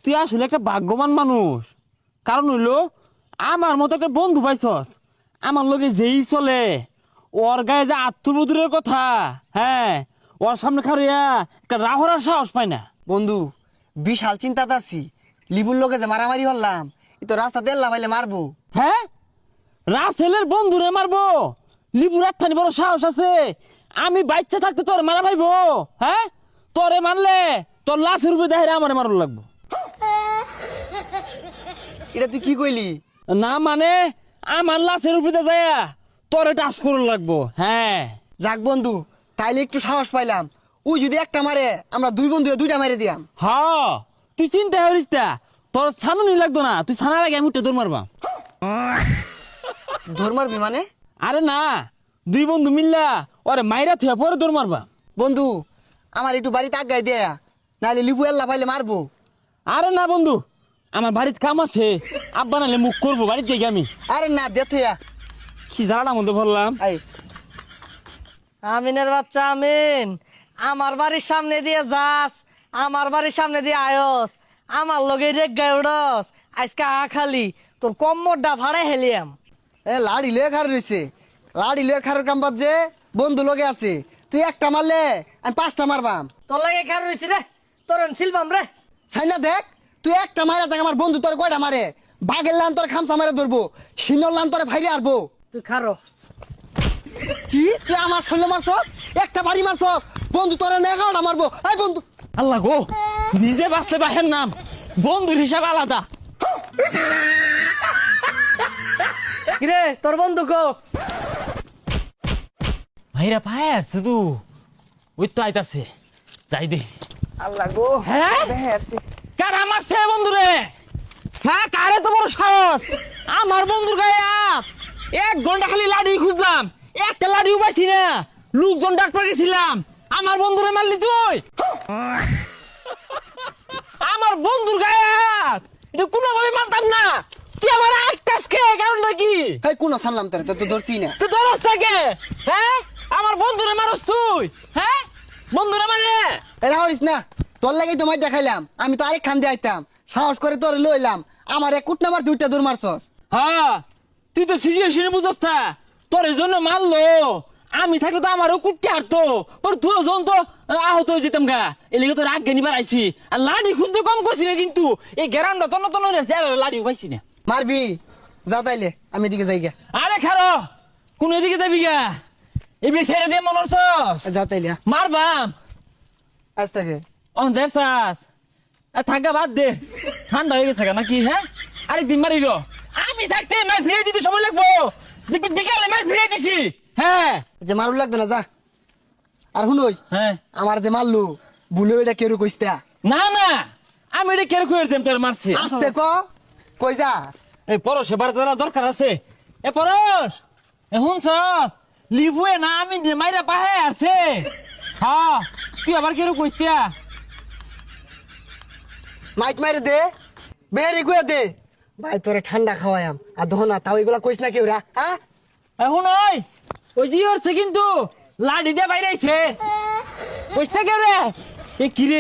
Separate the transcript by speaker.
Speaker 1: তুই আসলে একটা ভাগ্যবান মানুষ। কারণ হইলো আমার মতো একটা বন্ধু পাইছস। আমার লগে যেই চলে ওর গায়ে যে আত্মবুদুরের কথা, হ্যাঁ, ওর সামনে খারিয়া একটা রাহরার সাহস পায় না।
Speaker 2: বন্ধু বিশাল চিন্তাতে আছি। লিবুর লোকে যে মারামারি হলাম, এ তো রাস্তা দেল্লা পাইলে মারবো।
Speaker 1: হ্যাঁ, রাসেলের বন্ধুরে মারবো? লিপুর একখানি বড় সাহস আছে? আমি বাইতে থাকতে তোরে মারা ভাইবো? হ্যাঁ, তোরে মারলে তোর লাশের উপরে দেখে আমার মারুন লাগবো।
Speaker 2: এটা তুই কি কইলি?
Speaker 1: না মানে আমার লাশের উপরে যায়া তোরে টাচ করুন লাগবো। হ্যাঁ,
Speaker 2: যাক বন্ধু, তাইলে একটু সাহস পাইলাম। ওই যদি একটা মারে, আমরা দুই বন্ধু দুইটা মারে দিয়াম।
Speaker 1: হ, তুই চিন্তা করিস না, তোর ছানুনি লাগতো না। তুই ছানার আগে আমি উঠে দৌড় মারবা।
Speaker 2: ধর মারবি মানে?
Speaker 1: আরে না, দুই বন্ধু মিললা ওরে মাইরা থুয়া পরে দৌড় মারবা।
Speaker 2: বন্ধু আমার একটু বাড়িতে আগাই দেয়া, নাহলে লিবু এল্লা পাইলে মারবো।
Speaker 1: আরে না বন্ধু, আমার বাড়িতে কাম আছে। আব্বা নাহলে মুখ করবো বাড়িতে যাই আমি।
Speaker 2: আরে না দে থইয়া।
Speaker 1: কি জ্বালাটার মধ্যে বললাম।
Speaker 2: আই
Speaker 3: আমিনের বাচ্চা আমিন, আমার বাড়ির সামনে দিয়ে যাস, আমার বাড়ির সামনে দিয়ে আয়স, আমার লগে রেগ গায়ে উড়স, আজকে খালি তোর কম্মরটা ভাড়ায় হেলিয়াম।
Speaker 2: এ লাড়ি লয়ে খার রইছে। লাড়ি লয়ে খারের কাম বাদ যে বন্ধু লগে আছে। তুই একটা মারলে আমি পাঁচটা মারবাম।
Speaker 3: তোর লাগে খার রয়েছি রে, তোর শিলবাম রে।
Speaker 2: সাইনা দেখ, তুই একটা মারে দেখ আমার বন্ধু তোর কয়টা মারে। বাঘের লান তোর খামসা মারে ধরবো, সিনর লান তোর ভাইরে আরবো।
Speaker 3: তুই খারো।
Speaker 2: কি তুই আমার শৈল মারছস? একটা বাড়ি মারছস, বন্ধু তোর এগারোটা মারবো। এই বন্ধু
Speaker 1: আল্লাহ গো, নিজে বাঁচলে বাহের নাম, বন্ধুর হিসাব আলাদা।
Speaker 3: কিরে তোর বন্ধু কো?
Speaker 1: ভাইরা পায়ার শুধু ওই তো আইতাছে, যাই দে।
Speaker 2: আল্লাহ গো,
Speaker 1: হ্যাঁ?
Speaker 2: বেহেরছে।
Speaker 1: কার আমার সে বন্ধুরে? হ্যাঁ, কারে তো বড় সাহস আমার বন্ধুর গায়ে হাত। 1 ঘন্টা খালি লাড়ি খুঁজলাম, একটা লাড়িও পাইছি না। লোকজন ডাক্তার গেছিলাম, আমার বন্ধুরে মারলি তুই। আমার বন্ধুর গায়ে হাত, এটা কোনোভাবে মানতাম না। তুই আমার আটকাস কে? কারণটা কি?
Speaker 2: এই কোন সামলাম তোরে, তো ধরছি না।
Speaker 1: তুই ধরস থাকে? হ্যাঁ, আমার বন্ধুরে মারস তুই? হ্যাঁ, বন্ধুরে মানে?
Speaker 2: এরা হরিস না, তোর লাগেই তো মাইটা খাইলাম। আমি তো আরেক খান দিয়ে আইতাম, সাহস করে তোরে লইলাম। আমার এক কুট নাম্বার দুইটা দূর মারছস।
Speaker 1: হ্যাঁ, তুই তো সিচুয়েশনে বুঝস না। তোর এই জন্য মারলো, আমি থাকলে তো আমারও কুটতে হারতো। পর তুই জন তো আহত হয়ে যেতাম গা। এলিগে তোর আগ নিবার আইছি। আর লাড়ি খুঁজতে কম করছি না, কিন্তু এই গ্যারান্ডা তন্ন তন্ন লাড়িও পাইছি না।
Speaker 2: মারবি যা তাইলে, আমি এদিকে যাই গা।
Speaker 1: আরে খারো, কোন এদিকে যাবি গা? এই ছেড়ে দিয়ে মনে করছস
Speaker 2: যা তাইলে
Speaker 1: মারবাম?
Speaker 2: আজ থেকে
Speaker 1: অন যাস থাকা বাদ দে, ঠান্ডা হয়ে গেছে নাকি? হ্যাঁ, আরেকদিন মারিল। আমি থাকতে ম্যাচ ফিরে দিতে সময় লাগবো। দেখবি বিকালে ম্যাচ ফিরে দিছি। হ্যাঁ
Speaker 2: যে মারুল লাগতো না, যা। আর শুনই,
Speaker 1: হ্যাঁ,
Speaker 2: আমার যে মারলু ভুলে এটা কেউ কইস্তা।
Speaker 1: না না, আমি এটা কেন করে দেম তোর মারছি।
Speaker 2: আস্তে কই যাস?
Speaker 1: এই পরশ এবার তোরা দরকার আছে। এ পরশ, এ শুনছস? লিবুয়ে না আমি মাইরা পাহে আছে। হ্যাঁ, তুই আবার কেন কইস্তিয়া?
Speaker 2: মাইক মারে দে, বেরি গুয়া দে। ভাই তোরে ঠান্ডা খাওয়ায়াম আর দহনা, তাও এগুলা কইস না কেউ রা। হ্যাঁ,
Speaker 1: এখন ওই জি হচ্ছে কিন্তু লাঠি দিয়ে বাইরে আইছে। কইস্তা কেন রে? এ কিরে?